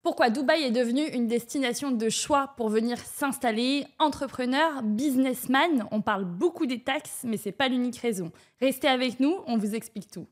Pourquoi Dubaï est devenue une destination de choix pour venir s'installer? Entrepreneur, businessman, on parle beaucoup des taxes, mais c'est pas l'unique raison. Restez avec nous, on vous explique tout.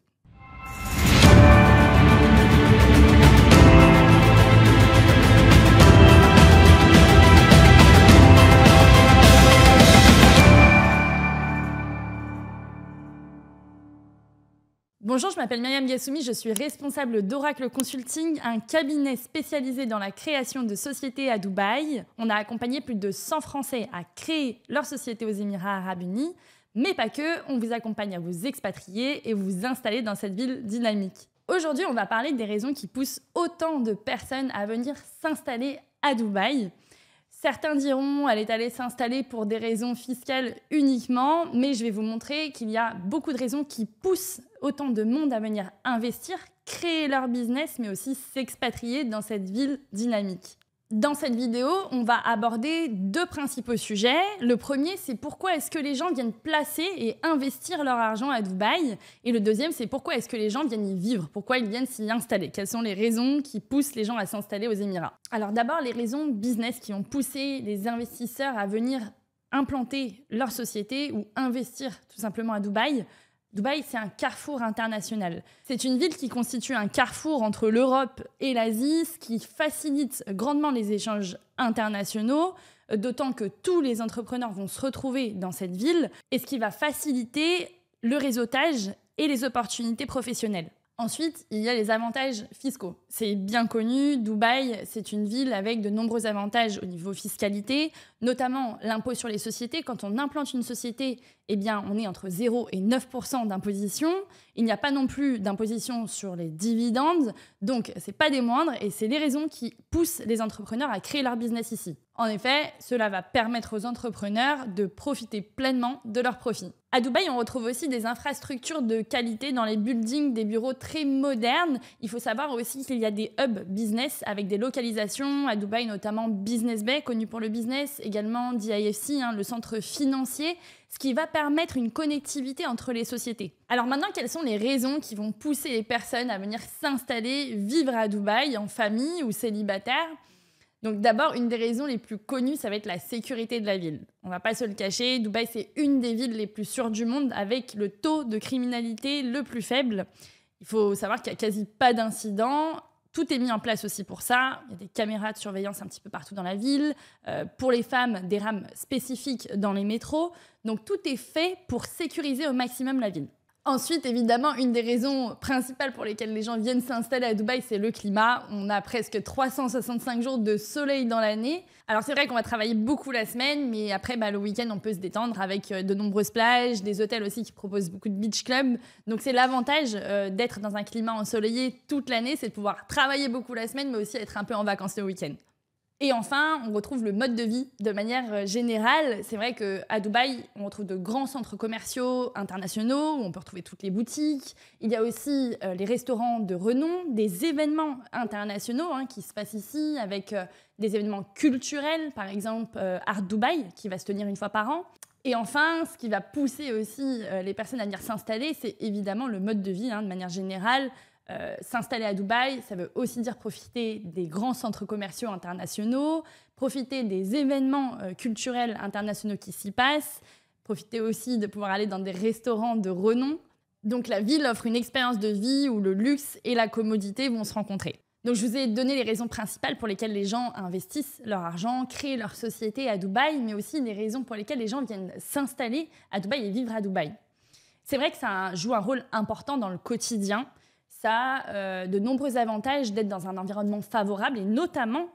Bonjour, je m'appelle Myriam Gassoumi, je suis responsable d'Oracle Consulting, un cabinet spécialisé dans la création de sociétés à Dubaï. On a accompagné plus de 100 Français à créer leur société aux Émirats Arabes Unis, mais pas que, on vous accompagne à vous expatrier et vous installer dans cette ville dynamique. Aujourd'hui, on va parler des raisons qui poussent autant de personnes à venir s'installer à Dubaï. Certains diront qu'elle est allée s'installer pour des raisons fiscales uniquement, mais je vais vous montrer qu'il y a beaucoup de raisons qui poussent autant de monde à venir investir, créer leur business, mais aussi s'expatrier dans cette ville dynamique. Dans cette vidéo, on va aborder deux principaux sujets. Le premier, c'est pourquoi est-ce que les gens viennent placer et investir leur argent à Dubaï. Et le deuxième, c'est pourquoi est-ce que les gens viennent y vivre, pourquoi ils viennent s'y installer. Quelles sont les raisons qui poussent les gens à s'installer aux Émirats. Alors d'abord, les raisons business qui ont poussé les investisseurs à venir implanter leur société ou investir tout simplement à Dubaï. Dubaï, c'est un carrefour international. C'est une ville qui constitue un carrefour entre l'Europe et l'Asie, ce qui facilite grandement les échanges internationaux, d'autant que tous les entrepreneurs vont se retrouver dans cette ville, et ce qui va faciliter le réseautage et les opportunités professionnelles. Ensuite, il y a les avantages fiscaux. C'est bien connu, Dubaï, c'est une ville avec de nombreux avantages au niveau fiscalité, notamment l'impôt sur les sociétés. Quand on implante une société, eh bien, on est entre 0 et 9% d'imposition. Il n'y a pas non plus d'imposition sur les dividendes, donc c'est pas des moindres et c'est les raisons qui poussent les entrepreneurs à créer leur business ici. En effet, cela va permettre aux entrepreneurs de profiter pleinement de leurs profits. À Dubaï, on retrouve aussi des infrastructures de qualité dans les buildings, des bureaux très modernes. Il faut savoir aussi qu'il y a des hubs business avec des localisations à Dubaï, notamment Business Bay, connu pour le business, également DIFC, le centre financier, ce qui va permettre une connectivité entre les sociétés. Alors maintenant, quelles sont les raisons qui vont pousser les personnes à venir s'installer, vivre à Dubaï en famille ou célibataire ? Donc d'abord, une des raisons les plus connues, ça va être la sécurité de la ville. On va pas se le cacher, Dubaï, c'est une des villes les plus sûres du monde avec le taux de criminalité le plus faible. Il faut savoir qu'il n'y a quasi pas d'incidents. Tout est mis en place aussi pour ça. Il y a des caméras de surveillance un petit peu partout dans la ville. Pour les femmes, des rames spécifiques dans les métros. Donc tout est fait pour sécuriser au maximum la ville. Ensuite, évidemment, une des raisons principales pour lesquelles les gens viennent s'installer à Dubaï, c'est le climat. On a presque 365 jours de soleil dans l'année. Alors c'est vrai qu'on va travailler beaucoup la semaine, mais après, le week-end, on peut se détendre avec de nombreuses plages, des hôtels aussi qui proposent beaucoup de beach clubs. Donc c'est l'avantage d'être dans un climat ensoleillé toute l'année, c'est de pouvoir travailler beaucoup la semaine, mais aussi être un peu en vacances le week-end. Et enfin, on retrouve le mode de vie de manière générale. C'est vrai qu'à Dubaï, on retrouve de grands centres commerciaux internationaux où on peut retrouver toutes les boutiques. Il y a aussi les restaurants de renom, des événements internationaux qui se passent ici avec des événements culturels, par exemple Art Dubaï qui va se tenir une fois par an. Et enfin, ce qui va pousser aussi les personnes à venir s'installer, c'est évidemment le mode de vie de manière générale. S'installer à Dubaï, ça veut aussi dire profiter des grands centres commerciaux internationaux, profiter des événements culturels internationaux qui s'y passent, profiter aussi de pouvoir aller dans des restaurants de renom. Donc la ville offre une expérience de vie où le luxe et la commodité vont se rencontrer. Donc je vous ai donné les raisons principales pour lesquelles les gens investissent leur argent, créent leur société à Dubaï, mais aussi les raisons pour lesquelles les gens viennent s'installer à Dubaï et vivre à Dubaï. C'est vrai que ça joue un rôle important dans le quotidien. Ça a de nombreux avantages d'être dans un environnement favorable et notamment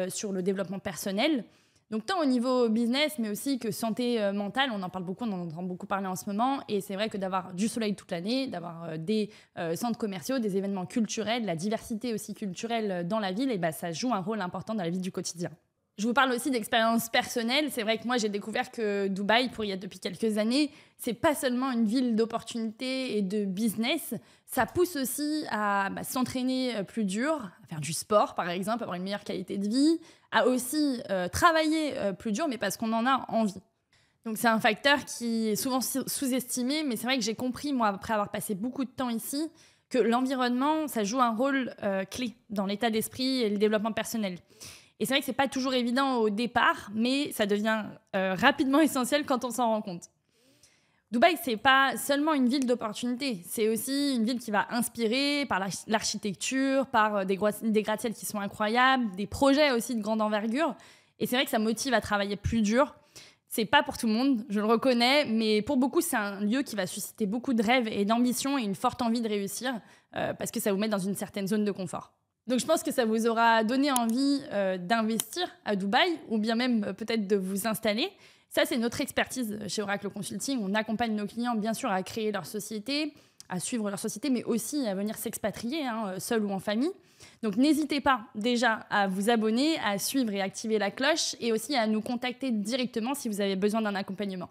sur le développement personnel. Donc tant au niveau business, mais aussi que santé mentale, on en parle beaucoup, on en entend beaucoup parler en ce moment. Et c'est vrai que d'avoir du soleil toute l'année, d'avoir des centres commerciaux, des événements culturels, la diversité aussi culturelle dans la ville, ça joue un rôle important dans la vie du quotidien. Je vous parle aussi d'expérience personnelle. C'est vrai que moi, j'ai découvert que Dubaï, depuis quelques années, c'est pas seulement une ville d'opportunités et de business. Ça pousse aussi à s'entraîner plus dur, à faire du sport, par exemple, avoir une meilleure qualité de vie, à aussi travailler plus dur, mais parce qu'on en a envie. Donc c'est un facteur qui est souvent sous-estimé, mais c'est vrai que j'ai compris, moi, après avoir passé beaucoup de temps ici, que l'environnement, ça joue un rôle clé dans l'état d'esprit et le développement personnel. Et c'est vrai que c'est pas toujours évident au départ, mais ça devient rapidement essentiel quand on s'en rend compte. Dubaï, c'est pas seulement une ville d'opportunités, c'est aussi une ville qui va inspirer par l'architecture, par des gratte-ciels qui sont incroyables, des projets aussi de grande envergure. Et c'est vrai que ça motive à travailler plus dur. C'est pas pour tout le monde, je le reconnais, mais pour beaucoup, c'est un lieu qui va susciter beaucoup de rêves et d'ambition et une forte envie de réussir, parce que ça vous met dans une certaine zone de confort. Donc je pense que ça vous aura donné envie d'investir à Dubaï, ou bien même peut-être de vous installer. Ça, c'est notre expertise chez Oracle Consulting. On accompagne nos clients, bien sûr, à créer leur société, à suivre leur société, mais aussi à venir s'expatrier, seul ou en famille. Donc n'hésitez pas déjà à vous abonner, à suivre et activer la cloche, et aussi à nous contacter directement si vous avez besoin d'un accompagnement.